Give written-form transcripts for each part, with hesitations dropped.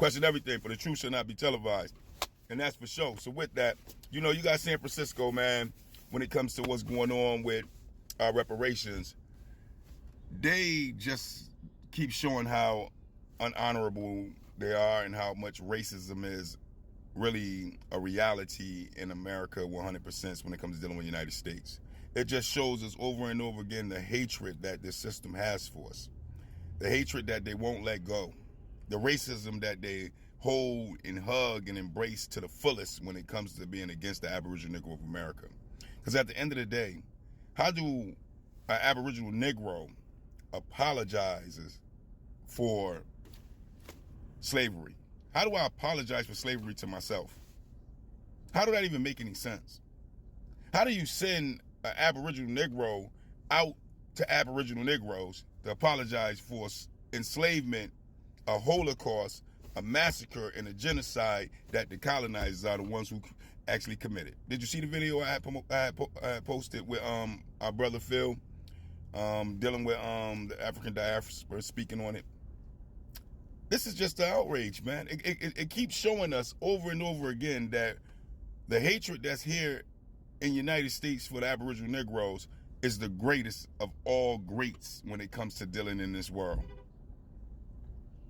Question everything, for the truth shall not be televised. And that's for sure. So with that, you know, you got San Francisco, man, when it comes to what's going on with reparations. They just keep showing how unhonorable they are and how much racism is really a reality in America 100% when it comes to dealing with the United States. It just shows us over and over again the hatred that this system has for us. The hatred that they won't let go. The racism that they hold and hug and embrace to the fullest when it comes to being against the Aboriginal Negro of America. Because at the end of the day, how do an Aboriginal Negro apologizes for slavery? How do I apologize for slavery to myself? How do that even make any sense? How do you send an Aboriginal Negro out to Aboriginal Negroes to apologize for enslavement, a Holocaust, a massacre, and a genocide that the colonizers are the ones who actually committed? Did you see the video I had posted with our brother Phil, dealing with the African diaspora, speaking on it? This is just an outrage, man. It keeps showing us over and over again that the hatred that's here in the United States for the Aboriginal Negroes is the greatest of all greats when it comes to dealing in this world.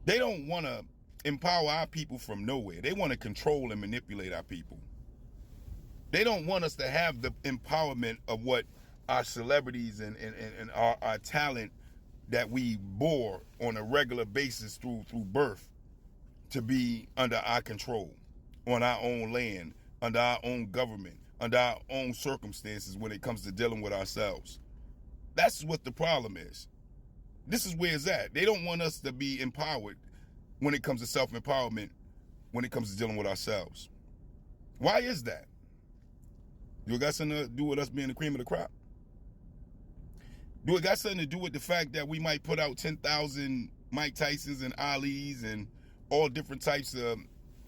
They don't want to empower our people from nowhere. They want to control and manipulate our people. They don't want us to have the empowerment of what our celebrities and our talent that we bore on a regular basis through birth to be under our control, on our own land, under our own government, under our own circumstances when it comes to dealing with ourselves. That's what the problem is. This is where it's at. They don't want us to be empowered when it comes to self-empowerment, when it comes to dealing with ourselves. Why is that? Do it got something to do with us being the cream of the crop? Do it got something to do with the fact that we might put out 10,000 Mike Tysons and Alis and all different types of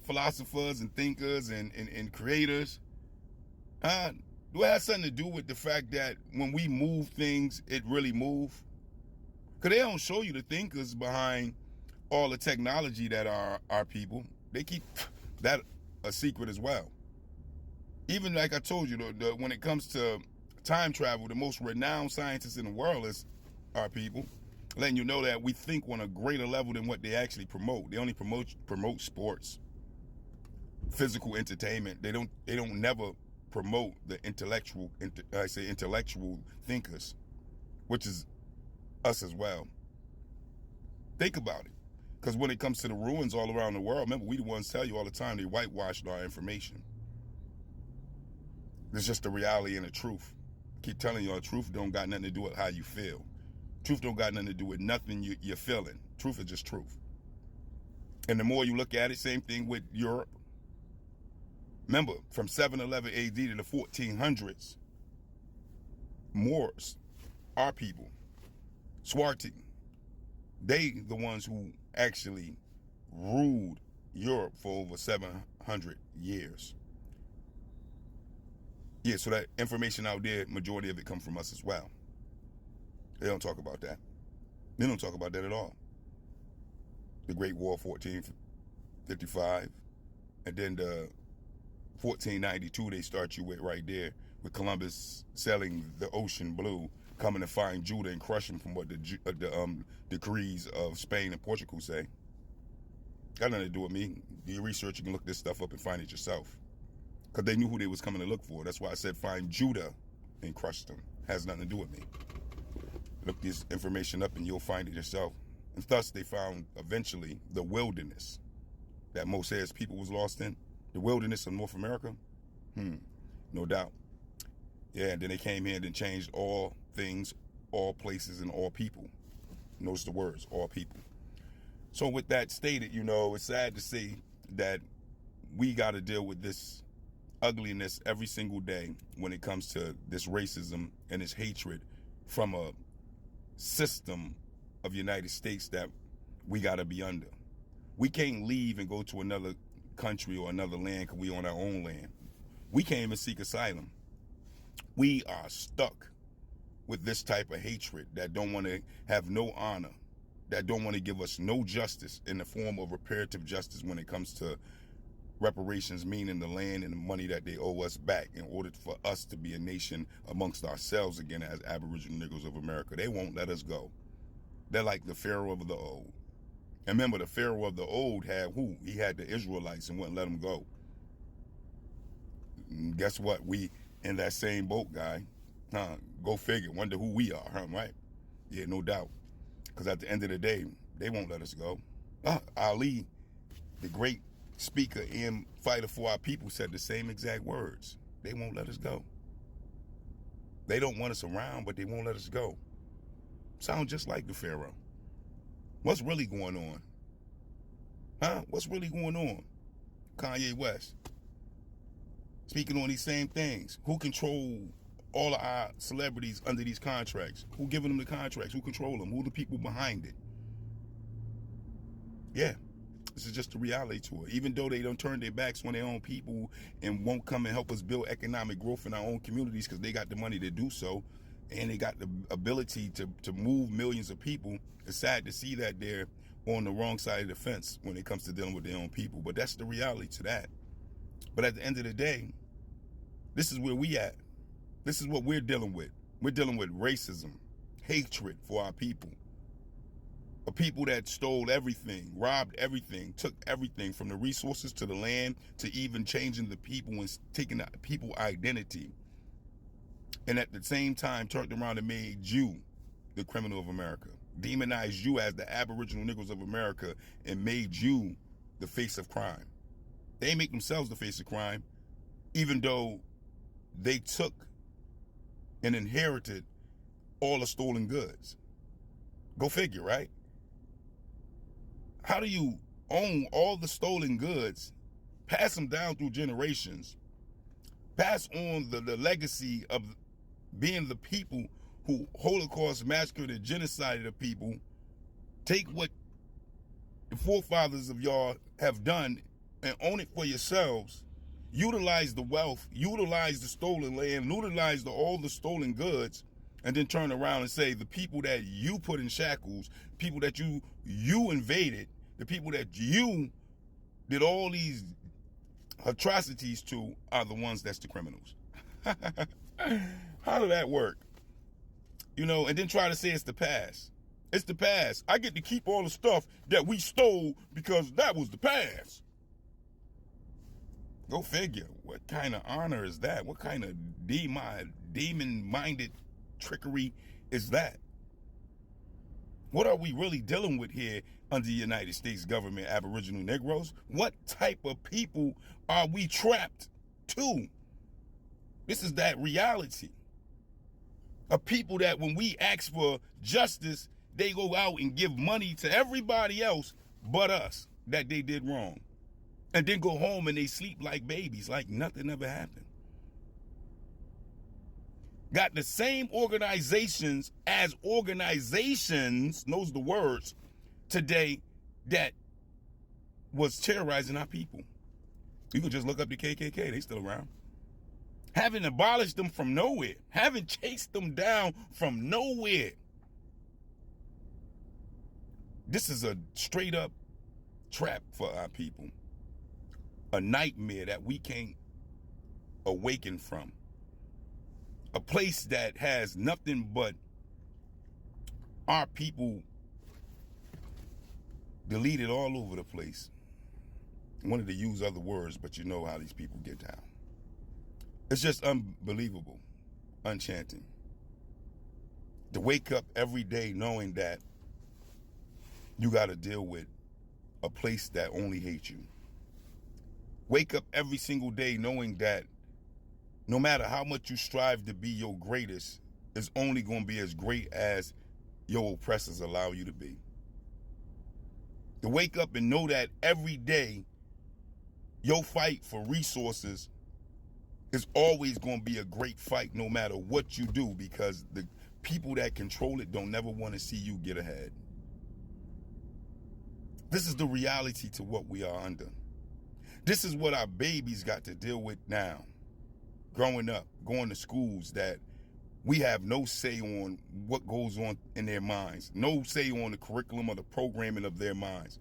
philosophers and thinkers and creators? Do it have something to do with the fact that when we move things, it really move? Because they don't show you the thinkers behind all the technology that are our people. They keep that a secret as well. Even like I told you, when it comes to time travel, the most renowned scientists in the world is our people, letting you know that we think on a greater level than what they actually promote. They only promote sports, physical entertainment. They don't never promote the intellectual thinkers, which is us as well. Think about it. Because when it comes to the ruins all around the world, remember, we the ones tell you all the time they whitewashed our information. It's just the reality and the truth. Keep telling you, truth don't got nothing to do with how you feel. Truth don't got nothing to do with nothing you're feeling. Truth is just truth. And the more you look at it, same thing with Europe. Remember, from 711 AD to the 1400s, Moors, our people, Swarty, they the ones who actually ruled Europe for over 700 years. Yeah, so that information out there, majority of it comes from us as well. They don't talk about that. They don't talk about that at all. The Great War, 1455, and then the 1492 they start you with right there, with Columbus sailing the ocean blue, coming to find Judah and crush him, from what the decrees of Spain and Portugal say. Got nothing to do with me. Do your research, you can look this stuff up and find it yourself. Because they knew who they was coming to look for. That's why I said find Judah and crush them. Has nothing to do with me. Look this information up and you'll find it yourself. And thus they found eventually the wilderness that Moses' people was lost in. The wilderness of North America. No doubt. Yeah, and then they came here and then changed all things, all places, and all people. Notice the words, all people. So with that stated, it's sad to see that we got to deal with this ugliness every single day when it comes to this racism and this hatred from a system of the United States that we got to be under. We can't leave and go to another country or another land because we on our own land. We can't even seek asylum. We are stuck with this type of hatred that don't want to have no honor, that don't want to give us no justice in the form of reparative justice when it comes to reparations, meaning the land and the money that they owe us back in order for us to be a nation amongst ourselves again as Aboriginal Negroes of America. They won't let us go. They're like the Pharaoh of the old. And remember, the Pharaoh of the old had who? He had the Israelites and wouldn't let them go. And guess what? We in that same boat, guy. Go figure. Wonder who we are, right? Yeah, no doubt. Because at the end of the day, they won't let us go. Ali, the great speaker and fighter for our people, said the same exact words. They won't let us go. They don't want us around, but they won't let us go. Sound just like the Pharaoh. What's really going on? What's really going on? Kanye West speaking on these same things. Who control all of our celebrities under these contracts? Who giving them the contracts? Who control them? Who are the people behind it? Yeah, this is just the reality to it. Even though they don't turn their backs on their own people and won't come and help us build economic growth in our own communities because they got the money to do so and they got the ability to move millions of people, it's sad to see that they're on the wrong side of the fence when it comes to dealing with their own people. But that's the reality to that. But at the end of the day, this is where we at. This is what we're dealing with. We're dealing with racism, hatred for our people. A people that stole everything, robbed everything, took everything from the resources to the land to even changing the people and taking the people identity. And at the same time turned around and made you the criminal of America. Demonized you as the Aboriginal Negroes of America and made you the face of crime. They make themselves the face of crime, even though they took and inherited all the stolen goods. Go figure, right? How do you own all the stolen goods, pass them down through generations, pass on the legacy of being the people who Holocaust massacred and genocided the people, take what the forefathers of y'all have done and own it for yourselves, utilize the wealth, utilize the stolen land, utilize all the stolen goods, and then turn around and say the people that you put in shackles, people that you invaded, the people that you did all these atrocities to are the ones that's the criminals. How did that work? You know, and then try to say it's the past. It's the past. I get to keep all the stuff that we stole because that was the past. Go figure. What kind of honor is that? What kind of demon-minded trickery is that? What are we really dealing with here under the United States government, Aboriginal Negroes? What type of people are we trapped to? This is that reality. A people that when we ask for justice, they go out and give money to everybody else but us that they did wrong. And then go home and they sleep like babies, like nothing ever happened. Got the same organizations as organizations, knows the words, today that was terrorizing our people. You can just look up the KKK, they still around. Having abolished them from nowhere, having chased them down from nowhere. This is a straight up trap for our people. A nightmare that we can't awaken from. A place that has nothing but our people deleted all over the place. I wanted to use other words, but you know how these people get down. It's just unbelievable, enchanting. To wake up every day knowing that you got to deal with a place that only hates you. Wake up every single day knowing that no matter how much you strive to be your greatest, it's only going to be as great as your oppressors allow you to be. To wake up and know that every day your fight for resources is always going to be a great fight no matter what you do, because the people that control it don't never want to see you get ahead. This is the reality to what we are under. This is what our babies got to deal with now. Growing up, going to schools that we have no say on what goes on in their minds, no say on the curriculum or the programming of their minds.